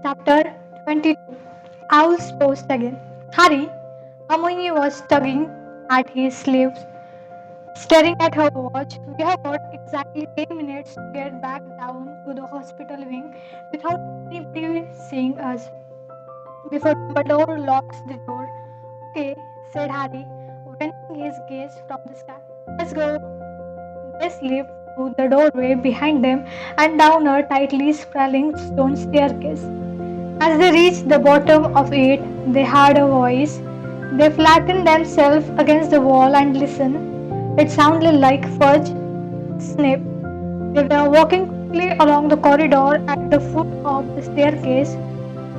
Chapter 22. Owl's Post Again. Harry, Hermione was tugging at his sleeves, staring at her watch. We have got exactly 10 minutes to get back down to the hospital wing without anybody seeing us before Dumbledore locks the door. Okay, said Harry, bending his gaze from the sky. Let's go. They slipped through the doorway behind them and down a tightly sprawling stone staircase. As they reached the bottom of it, they heard a voice. They flattened themselves against the wall and listened. It sounded like Fudge Snip. They were walking quickly along the corridor at the foot of the staircase.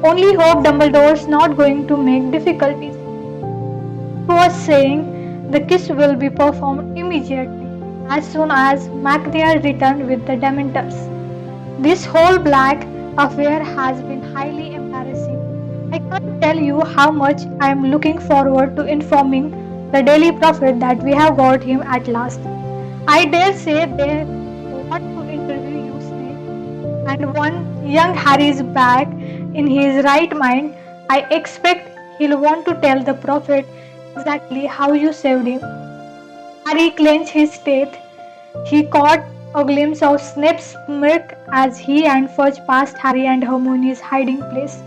Only hope Dumbledore's not going to make difficulties. He was saying the kiss will be performed immediately, as soon as MacNair returned with the Dementors. This whole black affair has been highly embarrassing. I can't tell you how much I am looking forward to informing the Daily Prophet that we have got him at last. I dare say they want to interview you, Snape, and when young Harry is back in his right mind, I expect he'll want to tell the Prophet exactly how you saved him. Harry clenched his teeth. He caught a glimpse of Snape's smirk as he and Fudge passed Harry and Hermione's hiding place.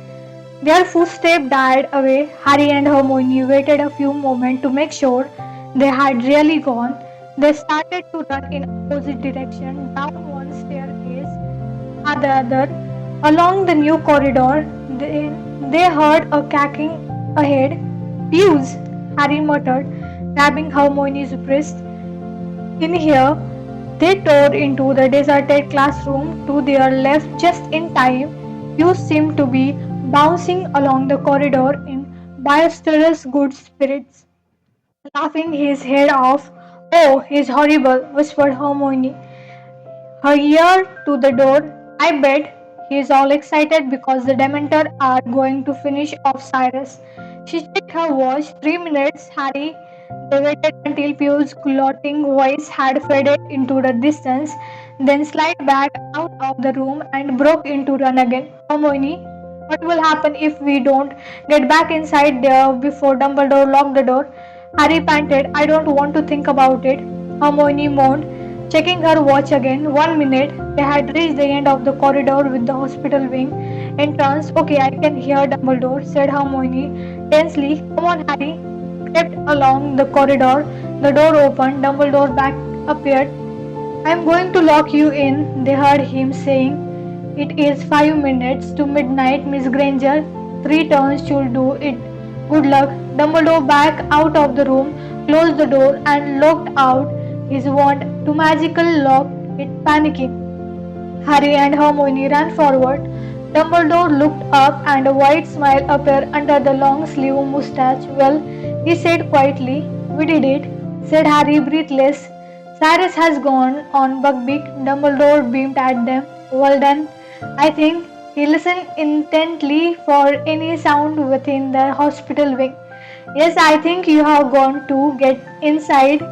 Their footsteps died away. Harry and Hermione waited a few moments to make sure they had really gone. They started to run in opposite direction, down one staircase and the other, along the new corridor. They heard a cackling ahead. Pews, Harry muttered, grabbing Hermione's wrist. In here, they tore into the deserted classroom to their left just in time. Hugh seemed to be bouncing along the corridor in boisterous good spirits, laughing his head off. Oh, he's horrible, whispered Hermione, her ear to the door. I bet he's all excited because the Dementor are going to finish off Cyrus. She checked her watch. 3 minutes, Harry. They waited until Pew's gloating voice had faded into the distance, then slid back out of the room and broke into run again. Hermione, what will happen if we don't get back inside there before Dumbledore locked the door? Harry panted. I don't want to think about it. Hermione moaned, checking her watch again. 1 minute. They had reached the end of the corridor with the hospital wing entrance. Okay, I can hear Dumbledore, said Hermione tensely. Come on, Harry. Crept along the corridor. The door opened. Dumbledore back appeared. I'm going to lock you in, they heard him saying. It is 5 minutes to midnight, Miss Granger. 3 turns should do it. Good luck. Dumbledore backed out of the room, closed the door, and locked out his wand to magical lock it, panicking. Harry and Hermione ran forward. Dumbledore looked up and a wide smile appeared under the long sleeve moustache. Well, he said quietly, we did it, said Harry breathless. Cyrus has gone on Buckbeak. Dumbledore beamed at them. Well done. I think he listened intently for any sound within the hospital wing. Yes, I think you have gone to get inside.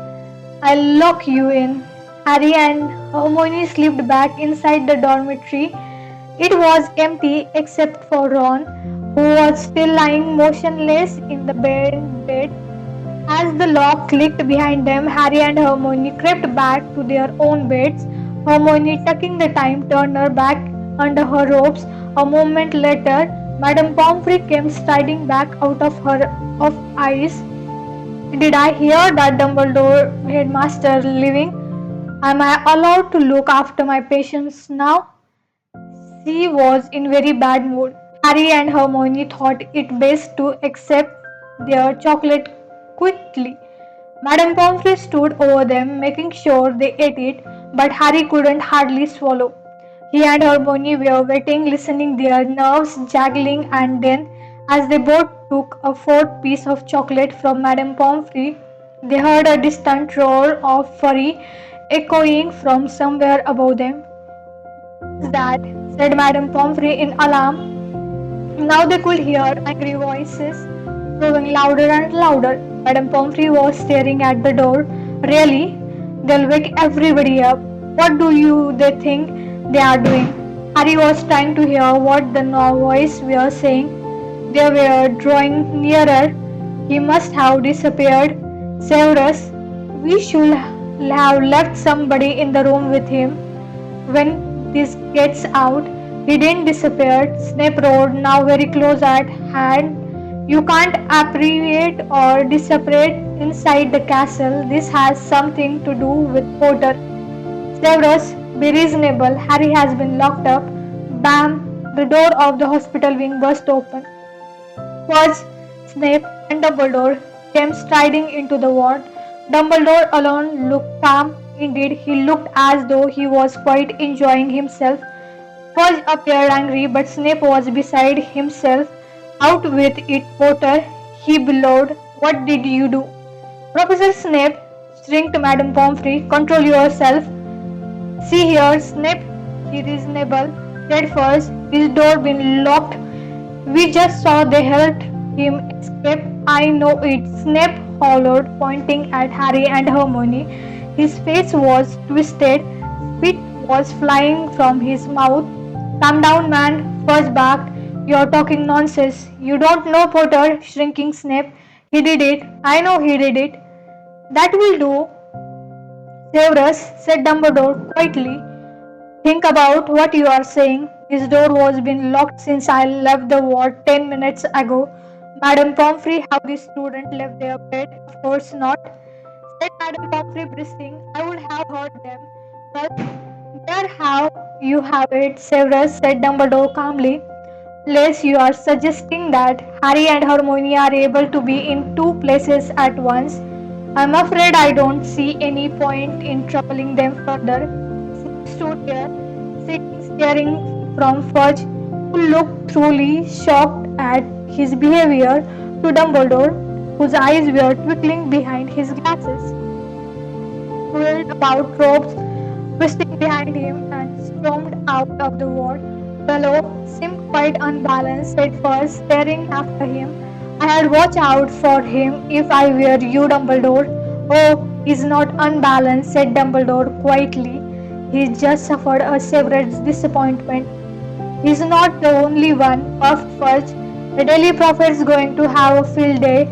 I'll lock you in. Harry and Hermione slipped back inside the dormitory. It was empty except for Ron, who was still lying motionless in the bed. As the lock clicked behind them, Harry and Hermione crept back to their own beds. Hermione, tucking the time turner back under her robes. A moment later, Madame Pomfrey came striding back out of her eyes. Did I hear that Dumbledore headmaster leaving? Am I allowed to look after my patients now? She was in very bad mood. Harry and Hermione thought it best to accept their chocolate quickly. Madame Pomfrey stood over them, making sure they ate it, but Harry couldn't hardly swallow. He and Hermione were waiting, listening, their nerves juggling, and then, as they both took a fourth piece of chocolate from Madame Pomfrey, they heard a distant roar of fury echoing from somewhere above them. What's that? Said Madame Pomfrey in alarm. Now they could hear angry voices growing louder and louder. Madame Pomfrey was staring at the door. Really? They'll wake everybody up. What do they think they are doing? Harry was trying to hear what the voice were saying. They were drawing nearer. He must have disappeared. Severus, we should have left somebody in the room with him. When this gets out, he didn't disappear. Snape roared, now very close at hand. You can't appreciate or disappear inside the castle. This has something to do with Potter. Severus, be reasonable. Harry has been locked up. Bam! The door of the hospital wing burst open. Fudge, Snape, and Dumbledore came striding into the ward. Dumbledore alone looked calm. Indeed, he looked as though he was quite enjoying himself. Fudge appeared angry, but Snape was beside himself. Out with it, Potter, he bellowed. What did you do? Professor Snape, shrieked Madame Pomfrey, control yourself. See here, Snape, he reasonable, said first, his door been locked. We just saw they helped him escape. I know it, Snape hollered, pointing at Harry and Hermione. His face was twisted, spit was flying from his mouth. Calm down, man, Fudge barked. You're talking nonsense. You don't know Potter, shrinking Snape. He did it. I know he did it. That will do, Severus, said Dumbledore quietly. Think about what you are saying. His door was been locked since I left the ward 10 minutes ago. Madame Pomfrey, how the student left their bed? Of course not, said Madame Pomfrey, bristling. I would have heard them. Well, there how you have it, Severus, said Dumbledore calmly. Unless you are suggesting that Harry and Hermione are able to be in two places at once, I'm afraid I don't see any point in troubling them further. Snape stood there, sitting staring from Fudge, who looked truly shocked at his behavior, to Dumbledore, whose eyes were twinkling behind his glasses. Whirled about ropes, twisting behind him, and stormed out of the ward. Bello seemed quite unbalanced at first, staring after him. I had watched out for him if I were you, Dumbledore. Oh, he's not unbalanced, said Dumbledore quietly. He's just suffered a severe disappointment. He's not the only one, puffed Fudge. The Daily Prophet's going to have a field day.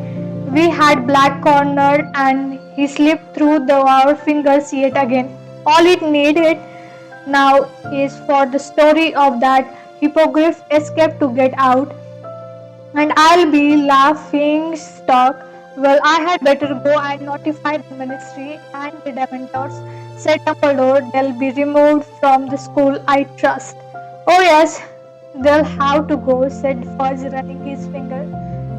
We had Black cornered and he slipped through our fingers yet again. All it needed now is for the story of that hippogriff escape to get out, and I'll be laughing stock. Well, I had better go and notify the ministry and the Dementors, said Dumbledore. They'll be removed from the school, I trust. Oh yes, they'll have to go, said Fudge, running his finger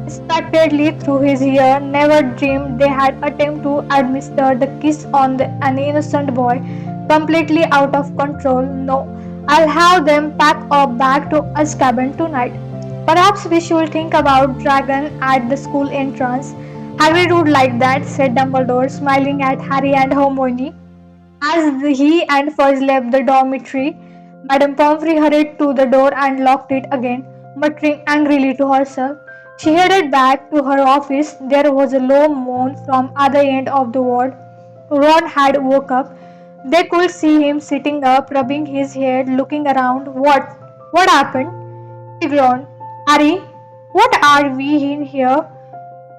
distractedly through his hair. Never dreamed they had attempted to administer the kiss on an innocent boy, completely out of control. No, I'll have them pack up back to Azkaban tonight. Perhaps we should think about dragon at the school entrance. Harry would like that, said Dumbledore, smiling at Harry and Hermione. As he and Fudge left the dormitory, Madame Pomfrey hurried to the door and locked it again, muttering angrily to herself. She headed back to her office. There was a low moan from other end of the ward. Ron had woke up. They could see him sitting up, rubbing his head, looking around. What? What happened? He groaned. Harry, what are we in here?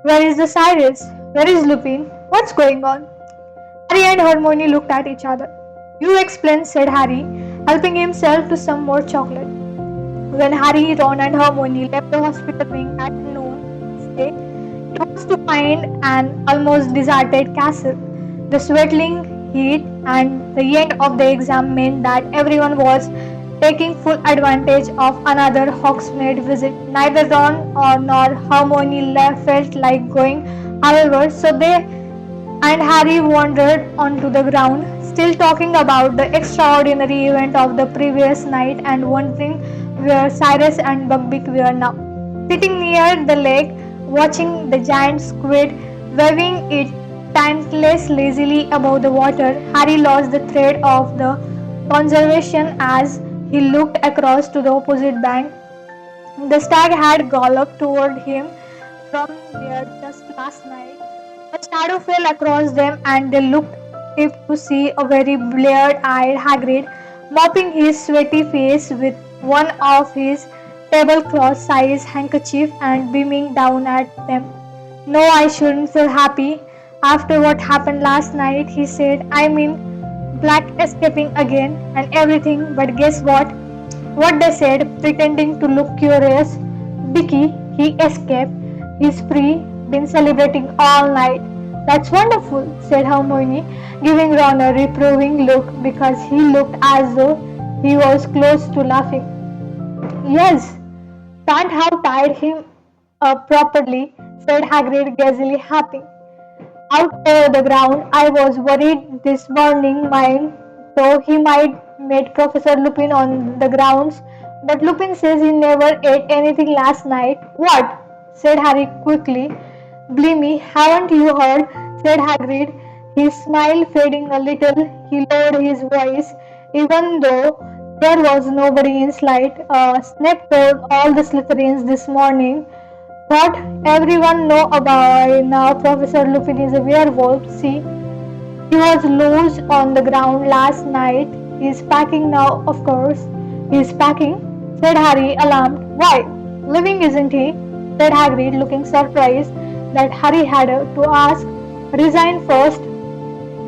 Where is the Cyrus? Where is Lupin? What's going on? Harry and Hermione looked at each other. You explain, said Harry, helping himself to some more chocolate. When Harry, Ron, and Hermione left the hospital wing at noon, it was to find an almost deserted castle. The sweltering heat and the end of the exam meant that everyone was taking full advantage of another Hogsmeade visit. Neither Ron nor Hermione felt like going, however, so they and Harry wandered onto the ground, still talking about the extraordinary event of the previous night and wondering where Cyrus and Buckbeak were now. Sitting near the lake, watching the giant squid waving its tails lazily above the water, Harry lost the thread of the conversation as he looked across to the opposite bank. The stag had galloped toward him from there just last night. A shadow fell across them and they looked up to see a very blear-eyed Hagrid, mopping his sweaty face with one of his tablecloth-sized handkerchief and beaming down at them. No, I shouldn't feel happy after what happened last night, he said. I mean, Black escaping again and everything, but guess what? What they said, pretending to look curious. Dicky, he escaped. He's free, been celebrating all night. That's wonderful, said Hermione, giving Ron a reproving look because he looked as though he was close to laughing. Yes, can't have tied him up properly, said Hagrid, gazily happy. Out over the ground, I was worried this morning mine, though he might meet Professor Lupin on the grounds, but Lupin says he never ate anything last night. What? Said Harry quickly. Blimey, haven't you heard? Said Hagrid, his smile fading a little. He lowered his voice, even though there was nobody in sight. Snape told all the Slytherins this morning. Thought everyone know about now Professor Lupin is a werewolf. See, he was loose on the ground last night. He's packing now, of course. He's packing, said Harry, alarmed. Why? Living, isn't he? Said Hagrid, looking surprised that Harry had to ask. Resign first.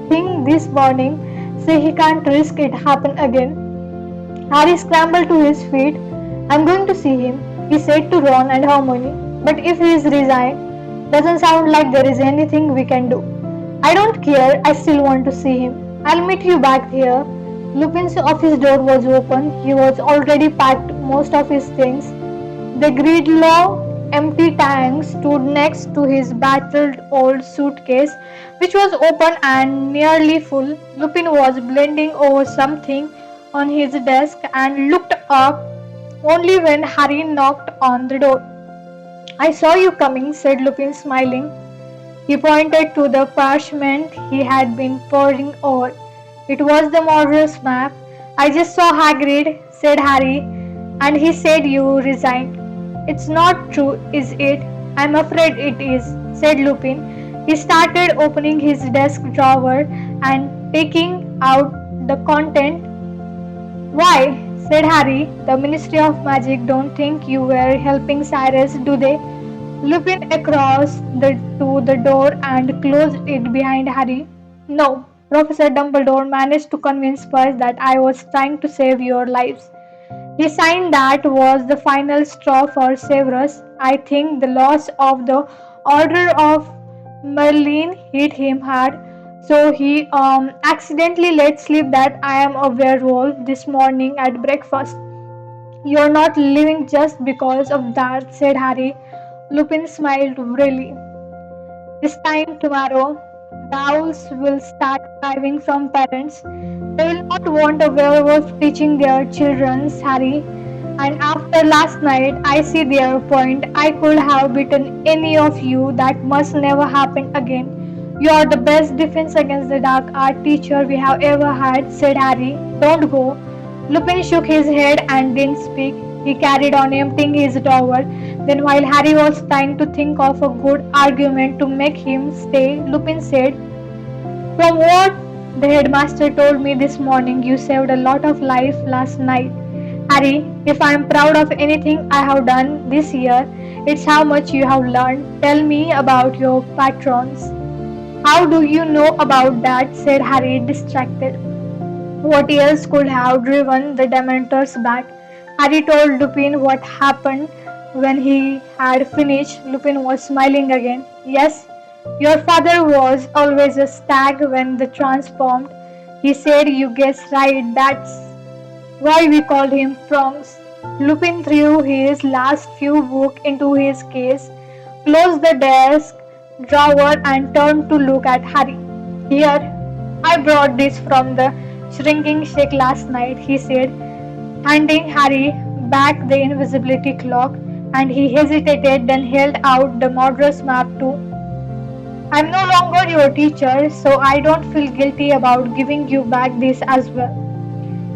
Thing this morning. Say he can't risk it happen again. Harry scrambled to his feet. I'm going to see him, he said to Ron and Hermione. But if he is resigned, doesn't sound like there is anything we can do. I don't care, I still want to see him. I'll meet you back here. Lupin's office door was open. He was already packed most of his things. The Gridlow empty tank stood next to his battered old suitcase, which was open and nearly full. Lupin was bending over something on his desk and looked up only when Harry knocked on the door. I saw you coming, said Lupin, smiling. He pointed to the parchment he had been poring over. It was the Mordor's map. I just saw Hagrid, said Harry, and he said you resigned. It's not true, is it? I'm afraid it is, said Lupin. He started opening his desk drawer and taking out the content. Why, said Harry, the Ministry of Magic don't think you were helping Cyrus, do they? Lupin across to the door and closed it behind Harry. No, Professor Dumbledore managed to convince us that I was trying to save your lives. He signed that was the final straw for Severus. I think the loss of the Order of Merlin hit him hard, so he accidentally let slip that I am a werewolf this morning at breakfast. You're not leaving just because of that, said Harry. Lupin smiled wryly. This time tomorrow, the owls will start arriving from parents. They will not want a werewolf teaching their children, Harry. And after last night, I see their point. I could have beaten any of you. That must never happen again. You are the best defense against the dark art teacher we have ever had, said Harry. Don't go. Lupin shook his head and didn't speak. He carried on emptying his drawer. Then, while Harry was trying to think of a good argument to make him stay, Lupin said, from what the headmaster told me this morning, you saved a lot of life last night. Harry, if I am proud of anything I have done this year, it's how much you have learned. Tell me about your patrons. How do you know about that? Said Harry, distracted. What else could have driven the Dementors back? Harry told Lupin what happened when he had finished. Lupin was smiling again. Yes, your father was always a stag when the transformed. He said you guessed right, that's why we called him Prongs. Lupin threw his last few books into his case, closed the desk drawer and turned to look at Harry. Here, I brought this from the shrinking shack last night, he said, handing Harry back the invisibility clock, and he hesitated, then held out the Mordor's map too. I'm no longer your teacher, so I don't feel guilty about giving you back this as well.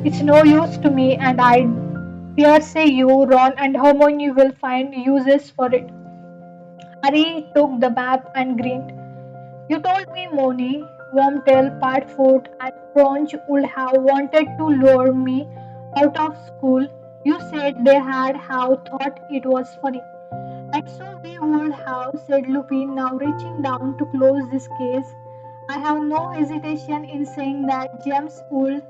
It's no use to me, and I dare say you, Ron, and Hermione will find uses for it. Harry took the map and grinned. You told me, Moni, Wormtail, Padfoot, and Cronch would have wanted to lure me out of school. You said they had have thought it was funny. And so we would have, said Lupin, now reaching down to close this case. I have no hesitation in saying that James would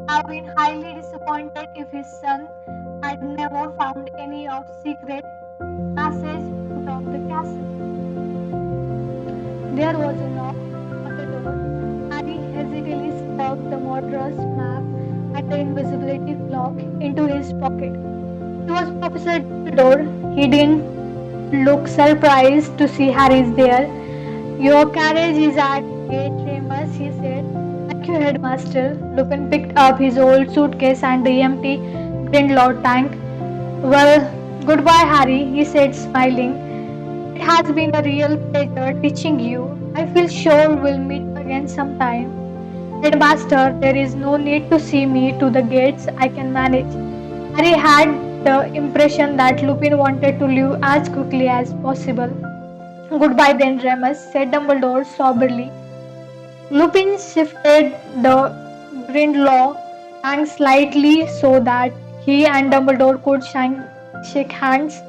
have been highly disappointed if his son had never found any of secret passage out of the castle. There was a knock on the door. Harry hesitantly stuck the murderous map and the invisibility clock into his pocket. It was Professor Dumbledore. He didn't look surprised to see Harry's there. Your carriage is at the gate, Remus, he said. Thank you, headmaster. Lupin picked up his old suitcase and the empty Grindelwald tank. Well, goodbye, Harry, he said, smiling. It has been a real pleasure teaching you. I feel sure we'll meet again sometime. Headmaster, there is no need to see me to the gates. I can manage. Harry had the impression that Lupin wanted to leave as quickly as possible. Goodbye then, Remus, said Dumbledore soberly. Lupin shifted the Grindelwald tank slightly so that he and Dumbledore could shake hands.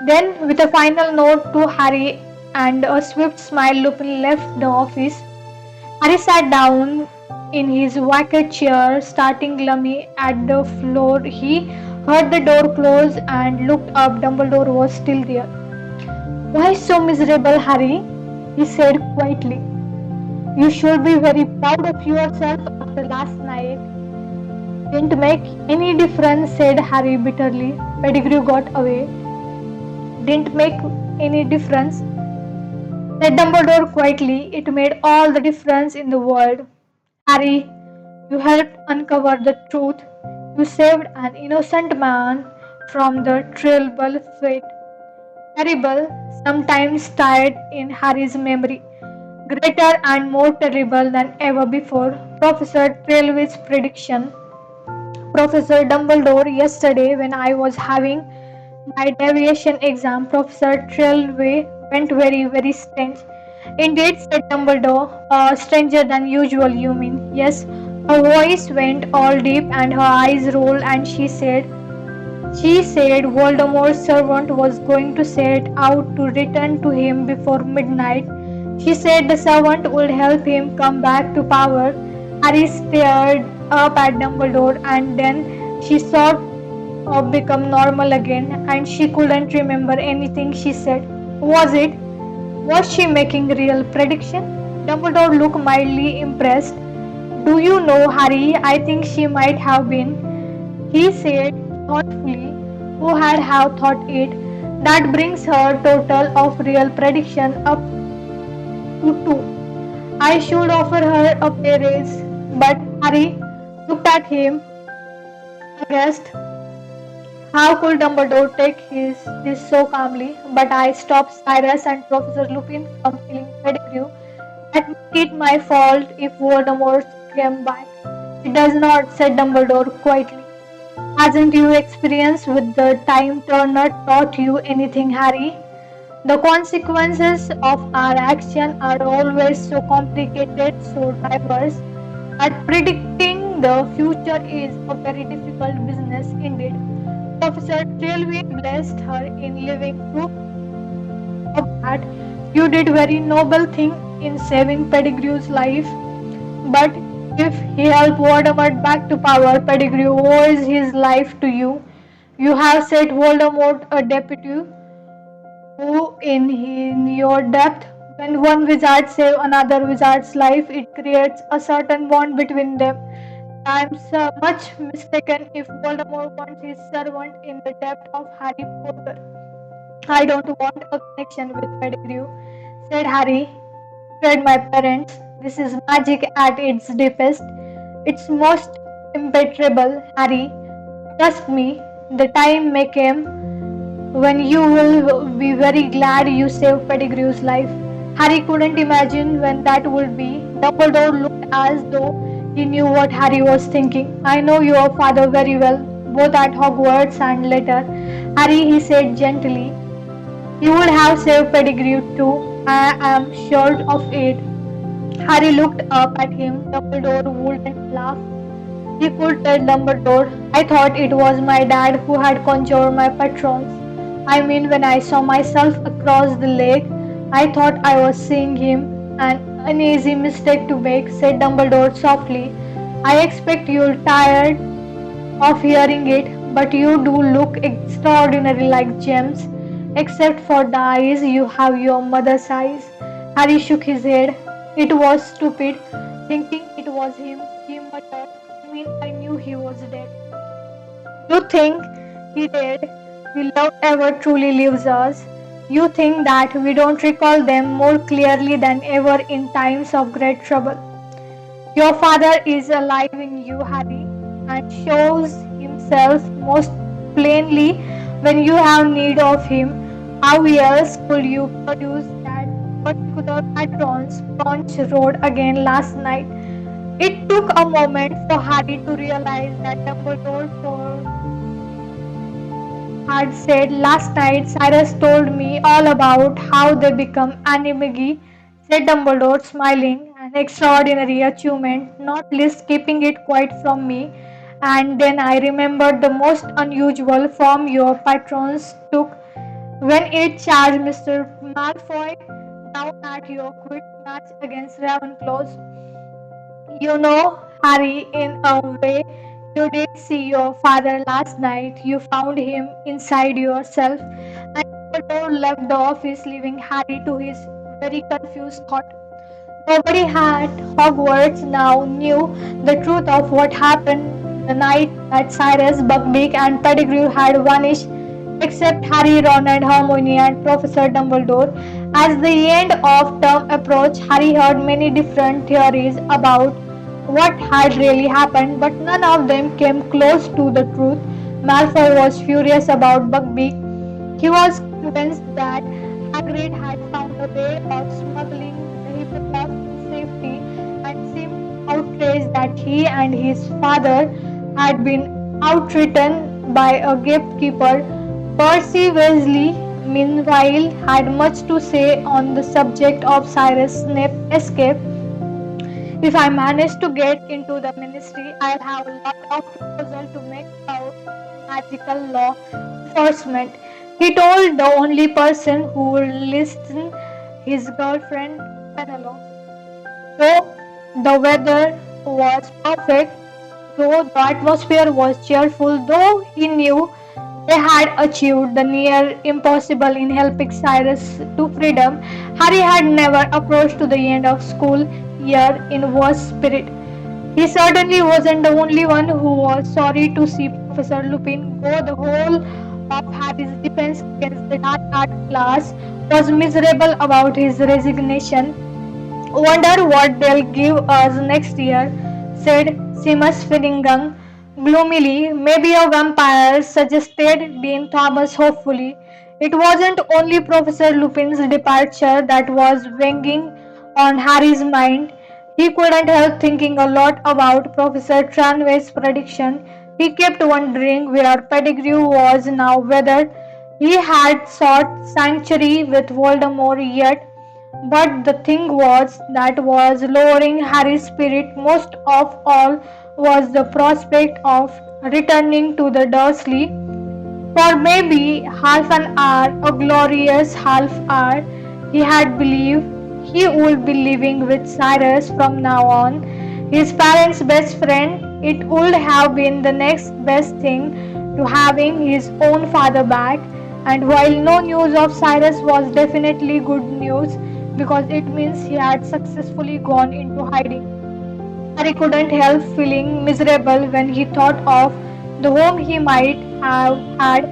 Then, with a final note to Harry and a swift smile, Lupin left the office. Harry sat down in his wicker chair, starting gloomy at the floor. He heard the door close and looked up. Dumbledore was still there. Why so miserable, Harry? He said quietly. You should be very proud of yourself after last night. Didn't make any difference, said Harry bitterly. Pettigrew got away. Didn't make any difference, said Dumbledore quietly. It made all the difference in the world. Harry, you helped uncover the truth. You saved an innocent man from the terrible fate. Terrible, sometimes tired in Harry's memory. Greater and more terrible than ever before. Professor Trelawney's prediction. Professor Dumbledore, yesterday when I was having my deviation exam, Professor Trelawney went very, very strange. Indeed, said Dumbledore. Stranger than usual, you mean? Yes. Her voice went all deep and her eyes rolled, and she said Voldemort's servant was going to set out to return to him before midnight. She said the servant would help him come back to power. Harry stared up at Dumbledore, and then she sort of become normal again, and she couldn't remember anything she said. Was she making real prediction? Dumbledore looked mildly impressed. Do you know, Harry, I think she might have been, he said thoughtfully. Who had have thought it? That brings her total of real prediction up to 2. I should offer her a pay raise. But Harry looked at him aghast. How could Dumbledore take this so calmly? But I stopped Cyrus and Professor Lupin from killing Pettigrew. That make it my fault if Voldemort came back. It does not, said Dumbledore quietly. Hasn't your experience with the Time Turner taught you anything, Harry? The consequences of our action are always so complicated, so diverse, that predicting the future is a very difficult business indeed. Professor Trelawney blessed her in living proof of that. You did very noble thing in saving Pettigrew's life, but if he helped Voldemort back to power, Pettigrew owes his life to you. You have set Voldemort a deputy who, in your depth, when one wizard saves another wizard's life, it creates a certain bond between them. I am so much mistaken if Voldemort wants his servant in the depth of Harry Potter. I don't want a connection with Pettigrew, said Harry. Said my parents. This is magic at its deepest. It's most impenetrable, Harry. Trust me, the time may come when you will be very glad you saved Pettigrew's life. Harry couldn't imagine when that would be. Dumbledore looked as though he knew what Harry was thinking. I know your father very well, both at Hogwarts and later. Harry, he said gently, you would have saved Pettigrew too. I am sure of it. Harry looked up at him. Dumbledore wouldn't laugh. He could tell Dumbledore, I thought it was my dad who had conjured my patrons. I mean, when I saw myself across the lake, I thought I was seeing him. An uneasy mistake to make, said Dumbledore softly. I expect you're tired of hearing it, but you do look extraordinarily like James. Except for the eyes, you have your mother's eyes. Harry shook his head. It was stupid, thinking it was him. He muttered, I mean, I knew he was dead. You think he did. We love ever truly leaves us. You think that we don't recall them more clearly than ever in times of great trouble. Your father is alive in you, Harry, and shows himself most plainly when you have need of him. How else could you produce that particular patron's Punch Road again last night? It took a moment for Harry to realize that Dumbledore had said last night. Cyrus told me all about how they become animagi, said Dumbledore, smiling. An extraordinary achievement, not least keeping it quiet from me. And then I remembered the most unusual form your patrons took when it charged Mr. Malfoy down at your quick match against Ravenclaws. You know, Harry, in a way, you did see your father last night. You found him inside yourself, and Dumbledore left the office, leaving Harry to his very confused thought. Nobody at Hogwarts now knew the truth of what happened the night that Cyrus, Buckbeak, and Pettigrew had vanished, except Harry, Ron, and Hermione and Professor Dumbledore. As the end of term approached, Harry heard many different theories about what had really happened, but none of them came close to the truth. Malfoy was furious about Buckbeak. He was convinced that Hagrid had found a way of smuggling the Hippogriff in safety and seemed outraged that he and his father had been outridden by a gatekeeper. Percy Weasley, meanwhile, had much to say on the subject of Cyrus Snape's escape. If I manage to get into the ministry, I'll have a lot of proposal to make about magical law enforcement. He told the only person who would listen, his girlfriend Penelope. Though the weather was perfect, though the atmosphere was cheerful, though he knew they had achieved the near impossible in helping Cyrus to freedom, Harry had never approached to the end of school year in worse spirit. He certainly wasn't the only one who was sorry to see Professor Lupin go. The whole of Harry's defense against the dark art class was miserable about his resignation. Wonder what they'll give us next year, said Seamus Finnegan gloomily. Maybe a vampire, suggested Dean Thomas hopefully. It wasn't only Professor Lupin's departure that was weighing on Harry's mind. He couldn't help thinking a lot about Professor Tranway's prediction. He kept wondering where Pettigrew was now, whether he had sought sanctuary with Voldemort yet. But the thing was that was lowering Harry's spirit most of all was the prospect of returning to the Dursley for maybe half an hour, a glorious half hour. He had believed he would be living with Cyrus from now on, his parents' best friend. It would have been the next best thing to having his own father back. And while no news of Cyrus was definitely good news because it means he had successfully gone into hiding, Harry couldn't help feeling miserable when he thought of the home he might have had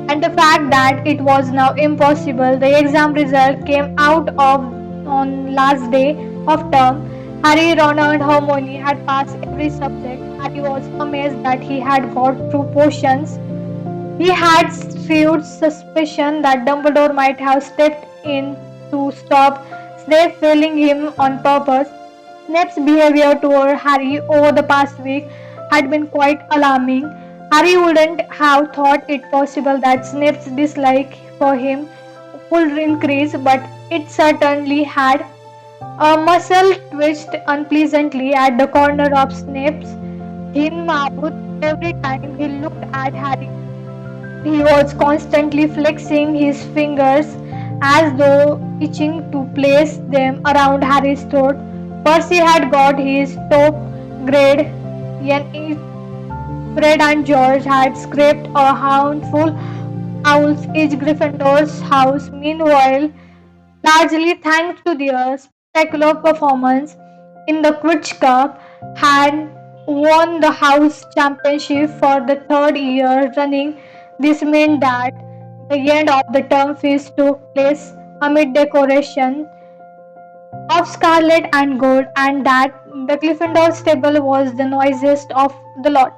and the fact that it was now impossible. The exam result came out of on last day of term. Harry, Ron, and Hermione had passed every subject. Harry was amazed that he had got through portions. He had shrewd suspicion that Dumbledore might have stepped in to stop Snape failing him on purpose. Snape's behavior toward Harry over the past week had been quite alarming. Harry wouldn't have thought it possible that Snape's dislike for him would increase, but it certainly had. A muscle twitched unpleasantly at the corner of Snape's thin mouth every time he looked at Harry. He was constantly flexing his fingers as though itching to place them around Harry's throat. Percy had got his top grade, and Fred and George had scraped a handful owls each Gryffindor's house. Meanwhile, largely thanks to their spectacular performance in the Quidditch Cup, had won the house championship for the third year running. This meant that the end of the term feast took place amid decoration of scarlet and gold, and that the Gryffindor stable was the noisiest of the lot.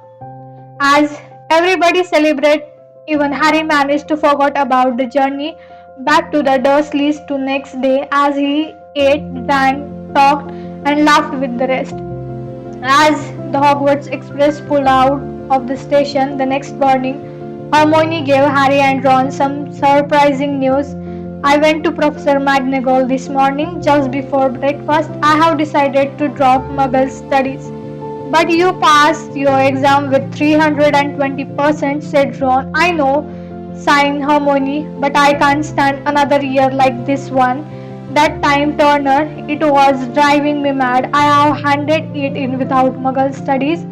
As everybody celebrated, even Harry managed to forget about the journey back to the Dursleys to next day as he ate, drank, talked, and laughed with the rest. As the Hogwarts Express pulled out of the station the next morning, Hermione gave Harry and Ron some surprising news. I went to Professor McGonagall this morning just before breakfast. I have decided to drop Muggle studies. But you passed your exam with 320%, said Ron. I know, sighing Hermione, but I can't stand another year like this one. That time Turner, it was driving me mad. I have handed it in without Muggle studies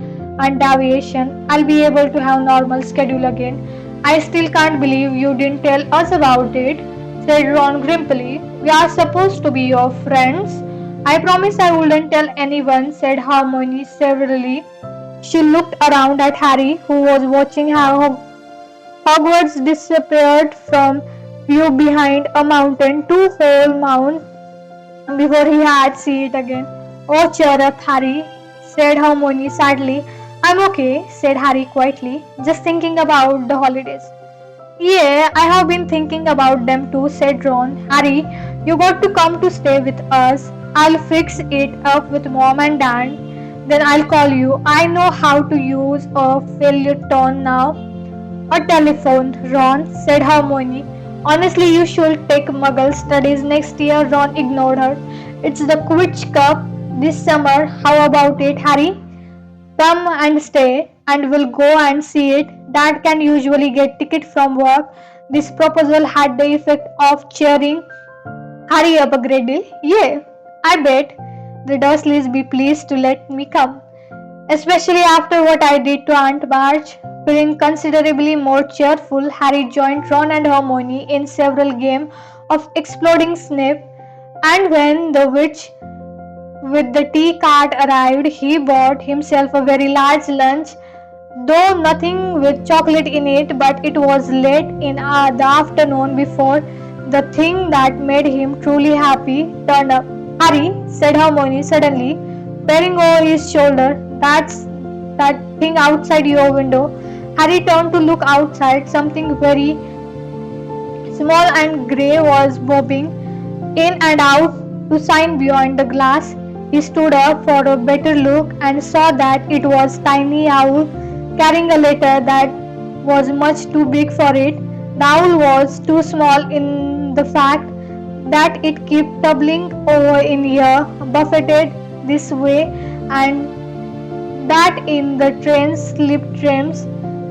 and aviation. I'll be able to have normal schedule again. I still can't believe you didn't tell us about it, said Ron grimly. We are supposed to be your friends. I promise I wouldn't tell anyone, said Hermione severely. She looked around at Harry, who was watching how Hogwarts disappeared from view behind a mountain, two whole mounds before he had seen it again. Oh, cheer up, Harry, said Hermione sadly. I'm okay, said Harry quietly, just thinking about the holidays. Yeah, I have been thinking about them too, said Ron. Harry, you got to come to stay with us. I'll fix it up with mom and dad. Then I'll call you. I know how to use a feuilleton now. A telephone, Ron, said Hermione. Honestly, you should take Muggle studies next year. Ron ignored her. It's the Quidditch Cup this summer. How about it, Harry? Come and stay, and we'll go and see it. Dad can usually get ticket from work. This proposal had the effect of cheering Harry up a great deal. Yeah, I bet the Dursleys be pleased to let me come. Especially after what I did to Aunt March. Feeling considerably more cheerful, Harry joined Ron and Hermione in several games of exploding Snape, and when the witch with the tea cart arrived, he bought himself a very large lunch, though nothing with chocolate in it, but it was late in the afternoon before the thing that made him truly happy turned up. Harry, said Hermione suddenly, peering over his shoulder, that's that thing outside your window. Harry turned to look outside. Something very small and grey was bobbing in and out to shine beyond the glass. He stood up for a better look and saw that it was tiny owl carrying a letter that was much too big for it. The owl was too small in the fact that it kept tumbling over in here, buffeted this way and that in the train's slip trims.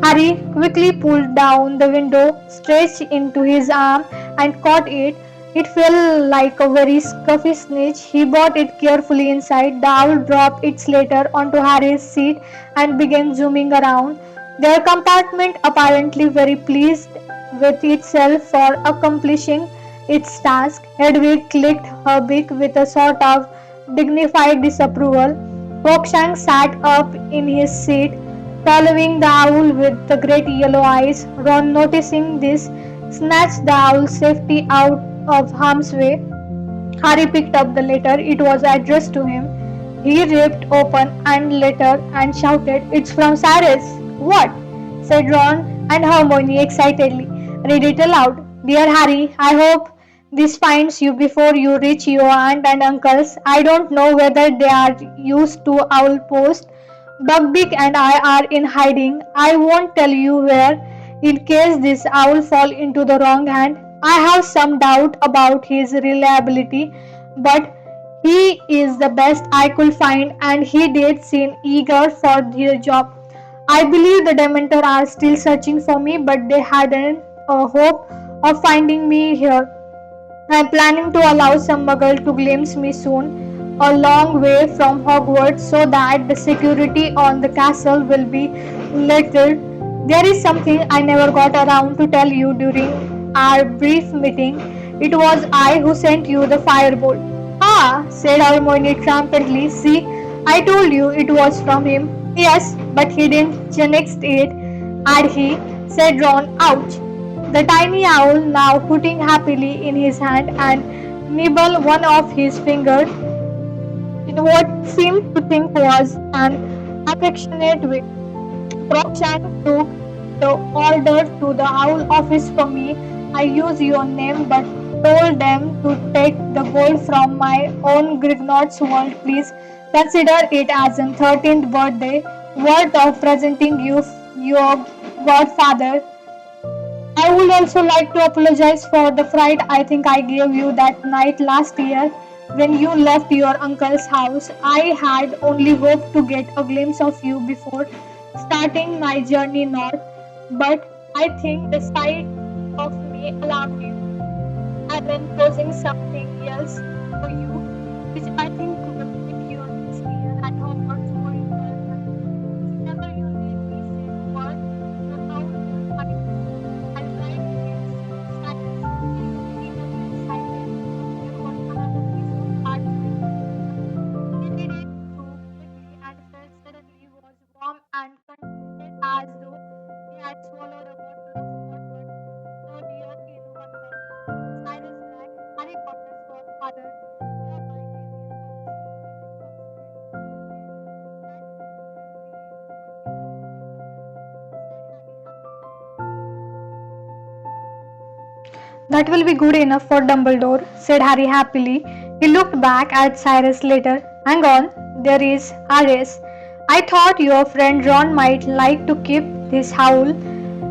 Harry quickly pulled down the window, stretched into his arm, and caught it. It felt like a very scuffy snitch. He brought it carefully inside. The owl dropped its letter onto Harry's seat and began zooming around. Their compartment, apparently very pleased with itself for accomplishing its task. Hedwig clicked her beak with a sort of dignified disapproval. Crookshanks sat up in his seat, following the owl with the great yellow eyes. Ron, noticing this, snatched the owl's safety out of harm's way. Harry picked up the letter. It was addressed to him. He ripped open and letter and shouted, It's from Cyrus. What? Said Ron and Hermione excitedly. Read it aloud. Dear Harry, I hope this finds you before you reach your aunt and uncles. I don't know whether they are used to owl post. Buckbeak and I are in hiding. I won't tell you where, in case this owl fall into the wrong hand. I have some doubt about his reliability, but He is the best I could find, and he did seem eager for the job. I believe the Dementor are still searching for me, but they hadn't a hope of finding me here. I'm planning to allow some muggle to glimpse me soon, a long way from Hogwarts, so that the security on the castle will be little. There is something I never got around to tell you during our brief meeting. It was I who sent you the firebolt. Ah, said Hermione triumphantly. See, I told you it was from him. Yes, but he didn't jinx it, and he, said Ron. Ouch. The tiny owl, now putting happily in his hand and nibble one of his fingers in what seemed to think was an affectionate way. Crookshank took the order to the owl office for me. I used your name but told them to take the gold from my own Grignot's world. Please consider it as a 13th birthday worth of presenting you your godfather. I would also like to apologize for the fright I think I gave you that night last year when you left your uncle's house. I had only hoped to get a glimpse of you before starting my journey north, but I think the sight of me alarmed you. And then posing something else for you, which I think will make your next year at Hogwarts more enjoyable. Whenever you need me, say the word, the house will find me. I write his status. He is even excited because we got another piece of parchment paper. He read it through quickly and felt suddenly was warm and contented as though he had swallowed a bottle of what but so dear in one gulp. Cyrus Black, Harry Potter's godfather, hereby gave his permission to visit Hogsmeade again. That will be good enough for Dumbledore, said Harry happily. That will be good enough for Dumbledore, said Harry happily. He looked back at Cyrus later. Hang on, there is Ares. I thought your friend Ron might like to keep this howl,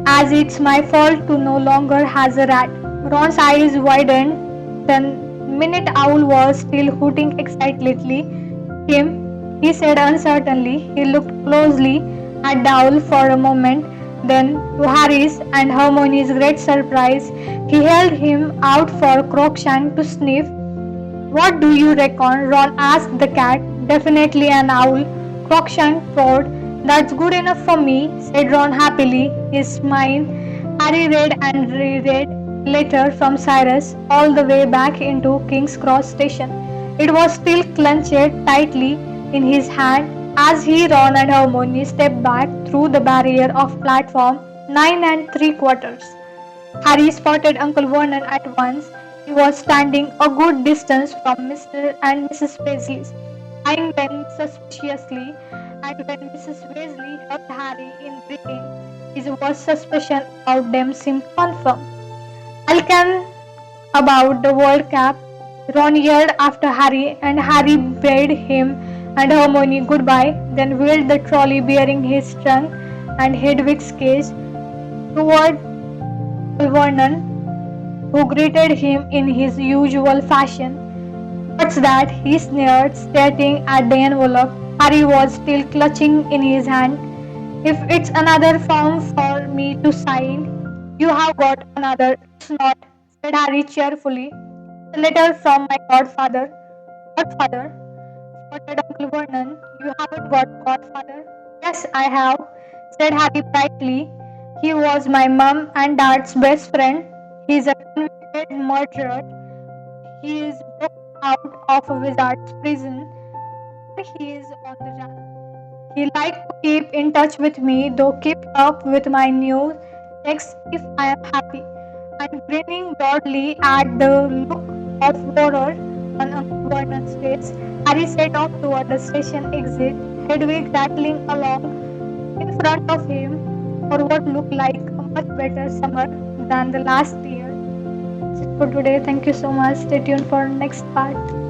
as it's my fault to no longer has a rat. Ron's eyes widened. The minute owl was still hooting excitedly. Him, he said uncertainly. He looked closely at the owl for a moment. Then, to Harry's and Hermione's great surprise, he held him out for Crookshank to sniff. What do you reckon? Ron asked the cat. Definitely an owl. Crookshank roared. That's good enough for me, said Ron happily. His mind, Harry read and reread letter from Cyrus all the way back into King's Cross Station. It was still clenched tightly in his hand as he, Ron and Hermione stepped back through the barrier of platform 9 3/4. Harry spotted Uncle Vernon at once. He was standing a good distance from Mr. and Mrs. Weasley's, eyeing them suspiciously, and when Mrs. Weasley helped Harry in greeting, his worst suspicion about them seemed confirmed. I'll can about the World Cup, Ron yelled after Harry, and Harry bade him and Hermione goodbye, then wheeled the trolley bearing his trunk and Hedwig's case toward Vernon, who greeted him in his usual fashion. What's that? He sneered, staring at the envelope Harry was still clutching in his hand. If it's another form for me to sign, you have got another. It's not, said Harry cheerfully. It's a letter from my godfather. Godfather? Sputtered Uncle Vernon. You haven't got godfather? Yes, I have, said Harry brightly. He was my mum and dad's best friend. He's a convicted murderer. He is broken out of a wizard's prison and he is on the run. He liked to keep in touch with me, though keep up with my news checks if I am happy. And grinning broadly at the look of horror on Uncle Vernon's face, Harry set off toward the station exit, Hedwig rattling along in front of him for what looked like a much better summer than the last year. That's it for today. Thank you so much. Stay tuned for next part.